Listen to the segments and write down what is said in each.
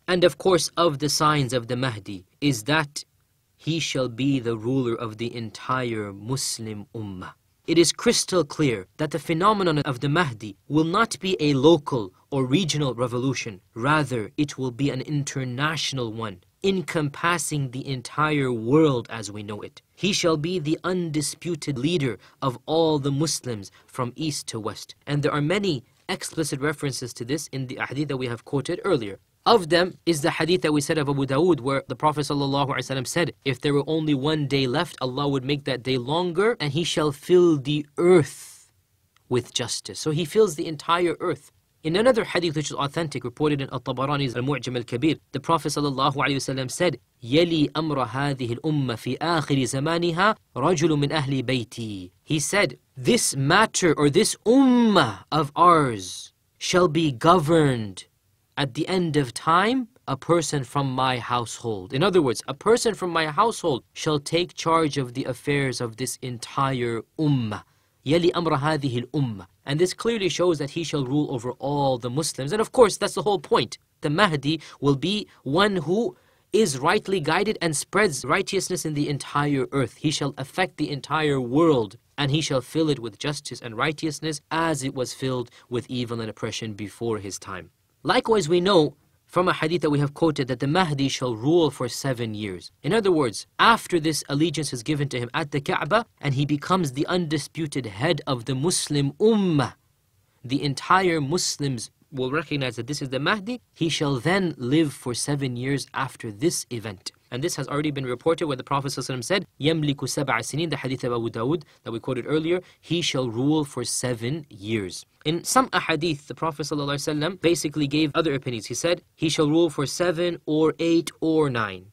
And of course, of the signs of the Mahdi is that he shall be the ruler of the entire Muslim Ummah. It is crystal clear that the phenomenon of the Mahdi will not be a local or regional revolution. Rather, it will be an international one, encompassing the entire world as we know it. He shall be the undisputed leader of all the Muslims from east to west. And there are many explicit references to this in the hadith that we have quoted earlier. Of them is the hadith that we said of Abu Dawood, where the Prophet ﷺ said, if there were only one day left, Allah would make that day longer, and He shall fill the earth with justice. So He fills the entire earth. In another hadith which is authentic, reported in Al-Tabarani's Al-Mu'jam Al-Kabir, the Prophet ﷺ said, يَلِي أَمْرَ هَذِهِ الْأُمَّةِ فِي آخِرِ زَمَانِهَا رَجُلٌ مِّنْ أَهْلِ بَيْتِي. He said, this matter or this ummah of ours shall be governed at the end of time, a person from my household. In other words, a person from my household shall take charge of the affairs of this entire ummah. يَلِي أَمْرَ هَذِهِ الْأُمَّةِ. And this clearly shows that he shall rule over all the Muslims. And of course, that's the whole point. The Mahdi will be one who is rightly guided and spreads righteousness in the entire earth. He shall affect the entire world, and he shall fill it with justice and righteousness as it was filled with evil and oppression before his time. Likewise, we know from a hadith that we have quoted that the Mahdi shall rule for 7 years. In other words, after this allegiance is given to him at the Kaaba and he becomes the undisputed head of the Muslim Ummah, the entire Muslims will recognize that this is the Mahdi. He shall then live for 7 years after this event. And this has already been reported where the Prophet ﷺ said, يَمْلِكُ سَبْعَ سِنِينَ, the hadith of Abu Dawood that we quoted earlier, he shall rule for 7 years. In some ahadith, the Prophet ﷺ basically gave other opinions. He said, he shall rule for 7 or 8 or 9.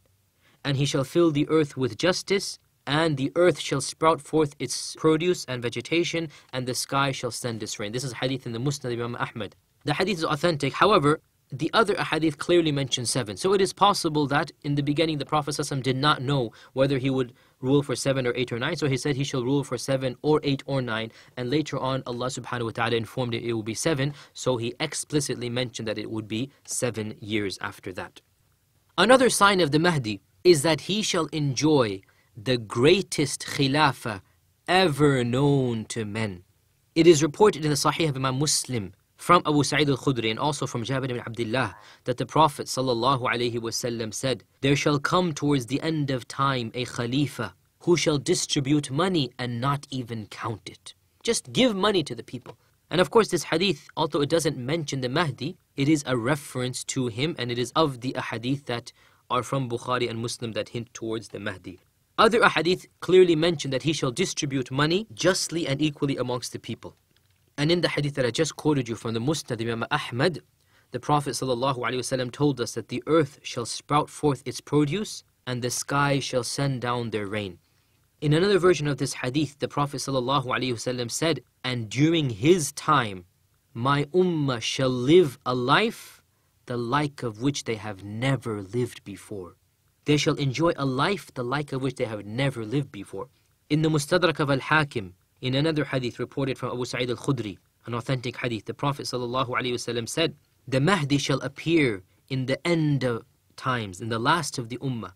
And he shall fill the earth with justice, and the earth shall sprout forth its produce and vegetation, and the sky shall send its rain. This is hadith in the Musnad of Imam Ahmad. The hadith is authentic. However, the other ahadith clearly mention 7. So it is possible that in the beginning the Prophet ﷺ did not know whether he would rule for 7 or 8 or 9. So he said he shall rule for 7 or 8 or 9. And later on Allah subhanahu wa ta'ala informed it will be 7. So he explicitly mentioned that it would be 7 years after that. Another sign of the Mahdi is that he shall enjoy the greatest khilafah ever known to men. It is reported in the Sahih of Imam Muslim from Abu Sa'id al-Khudri and also from Jabir ibn Abdullah that the Prophet ﷺ said, there shall come towards the end of time a Khalifa who shall distribute money and not even count it. Just give money to the people. And of course this hadith, although it doesn't mention the Mahdi, it is a reference to him, and it is of the ahadith that are from Bukhari and Muslim that hint towards the Mahdi. Other ahadith clearly mention that he shall distribute money justly and equally amongst the people. And in the hadith that I just quoted you from the Musnad of Imam Ahmad, the Prophet ﷺ told us that the earth shall sprout forth its produce and the sky shall send down their rain. In another version of this hadith, the Prophet ﷺ said, and during his time, my ummah shall live a life the like of which they have never lived before. They shall enjoy a life the like of which they have never lived before. In the Mustadrak of Al-Hakim, in another hadith reported from Abu Sa'id al-Khudri, an authentic hadith, the Prophet ﷺ said, the Mahdi shall appear in the end of times, in the last of the Ummah.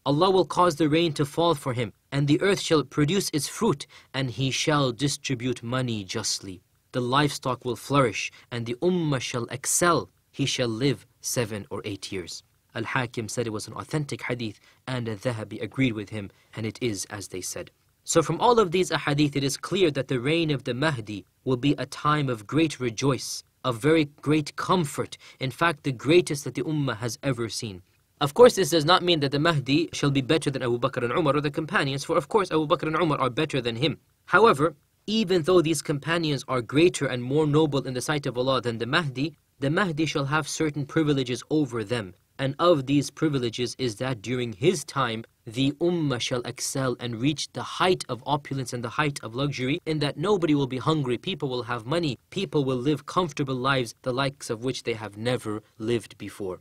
Allah will cause the rain to fall for him, and the earth shall produce its fruit, and he shall distribute money justly. The livestock will flourish, and the Ummah shall excel. He shall live 7 or 8 years. Al-Hakim said it was an authentic hadith, and Al-Dhahabi agreed with him, and it is as they said. So from all of these ahadith, it is clear that the reign of the Mahdi will be a time of great rejoice, of very great comfort, in fact the greatest that the Ummah has ever seen. Of course, this does not mean that the Mahdi shall be better than Abu Bakr and Umar or the companions, for of course Abu Bakr and Umar are better than him. However, even though these companions are greater and more noble in the sight of Allah than the Mahdi shall have certain privileges over them. And of these privileges is that during his time, the Ummah shall excel and reach the height of opulence and the height of luxury, in that nobody will be hungry, people will have money, people will live comfortable lives, the likes of which they have never lived before.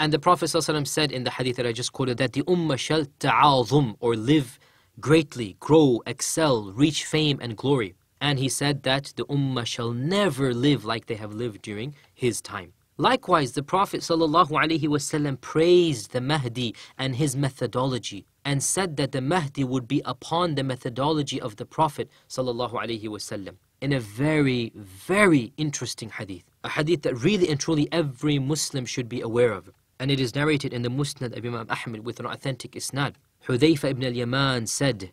And the Prophet ﷺ said in the hadith that I just quoted that the Ummah shall ta'azum, or live greatly, grow, excel, reach fame and glory. And he said that the Ummah shall never live like they have lived during his time. Likewise, the Prophet ﷺ praised the Mahdi and his methodology and said that the Mahdi would be upon the methodology of the Prophet ﷺ in a very, very interesting hadith. A hadith that really and truly every Muslim should be aware of. And it is narrated in the Musnad of Imam Ahmad with an authentic isnad. Hudhayfa ibn al-Yaman said,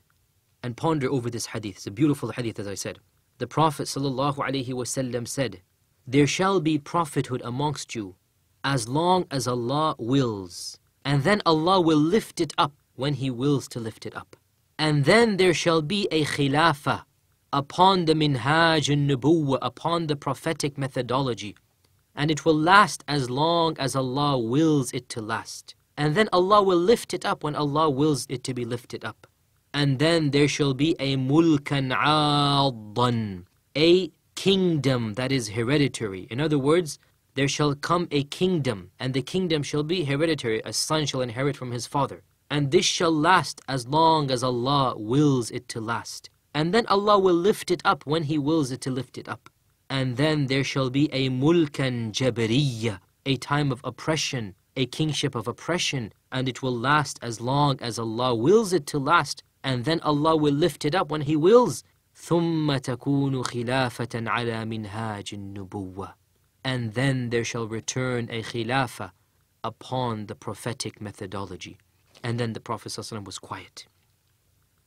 and ponder over this hadith, it's a beautiful hadith as I said. The Prophet ﷺ said, there shall be prophethood amongst you as long as Allah wills, and then Allah will lift it up when He wills to lift it up. And then there shall be a khilafah upon the minhaj al-nubuwwah, upon the prophetic methodology, and it will last as long as Allah wills it to last. And then Allah will lift it up when Allah wills it to be lifted up. And then there shall be a mulkan 'addan, a kingdom that is hereditary. In other words, there shall come a kingdom, and the kingdom shall be hereditary. A son shall inherit from his father. And this shall last as long as Allah wills it to last. And then Allah will lift it up when He wills it to lift it up. And then there shall be a mulkan jabariyya, a time of oppression, a kingship of oppression, and it will last as long as Allah wills it to last. And then Allah will lift it up when He wills. ثُمَّ تَكُونُ خِلَافَةً عَلَى مِنْهَاجِ النُّبُوَّةِ. And then there shall return a khilafah upon the prophetic methodology. And then the Prophet ﷺ was quiet.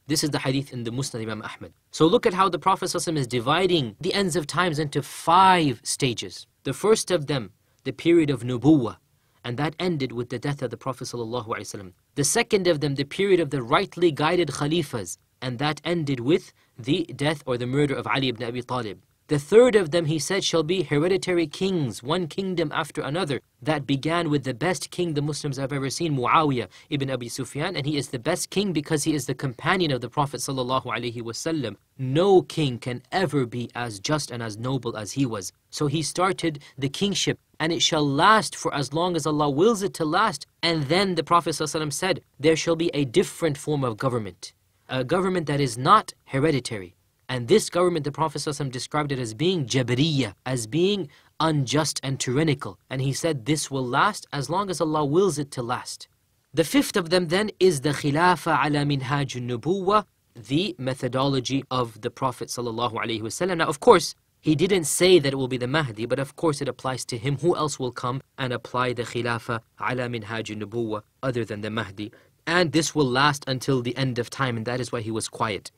This is the hadith in the Musnad Imam Ahmad. So look at how the Prophet ﷺ is dividing the ends of times into 5 stages. The first of them, the period of nubuwwah, and that ended with the death of the Prophet ﷺ. The second of them, the period of the rightly guided khalifas, and that ended with the death or the murder of Ali ibn Abi Talib. The third of them, he said, shall be hereditary kings, one kingdom after another. That began with the best king the Muslims have ever seen, Muawiyah ibn Abi Sufyan, and he is the best king because he is the companion of the Prophet ﷺ. No king can ever be as just and as noble as he was. So he started the kingship, and it shall last for as long as Allah wills it to last. And then the Prophet ﷺ said, there shall be a different form of government, a government that is not hereditary. And this government, the Prophet ﷺ described it as being jabariyya, as being unjust and tyrannical. And he said this will last as long as Allah wills it to last. The fifth of them then is the khilafah ala minhaj al-nubuwwah, the methodology of the Prophet ﷺ. Now of course, he didn't say that it will be the Mahdi, but of course it applies to him. Who else will come and apply the khilafah ala minhaj al-nubuwwah other than the Mahdi? And this will last until the end of time, and that is why he was quiet.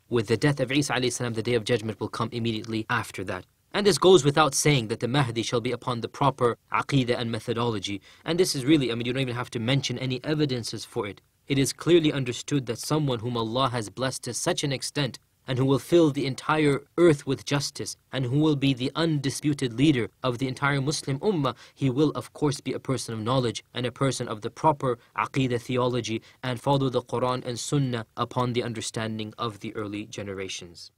With the death of Isa alayhi salam, the day of judgment will come immediately after that. And this goes without saying that the Mahdi shall be upon the proper aqeedah and methodology. And this is really, you don't even have to mention any evidences for it. It is clearly understood that someone whom Allah has blessed to such an extent, and who will fill the entire earth with justice, and who will be the undisputed leader of the entire Muslim Ummah, he will of course be a person of knowledge and a person of the proper aqeedah theology, and follow the Quran and Sunnah upon the understanding of the early generations.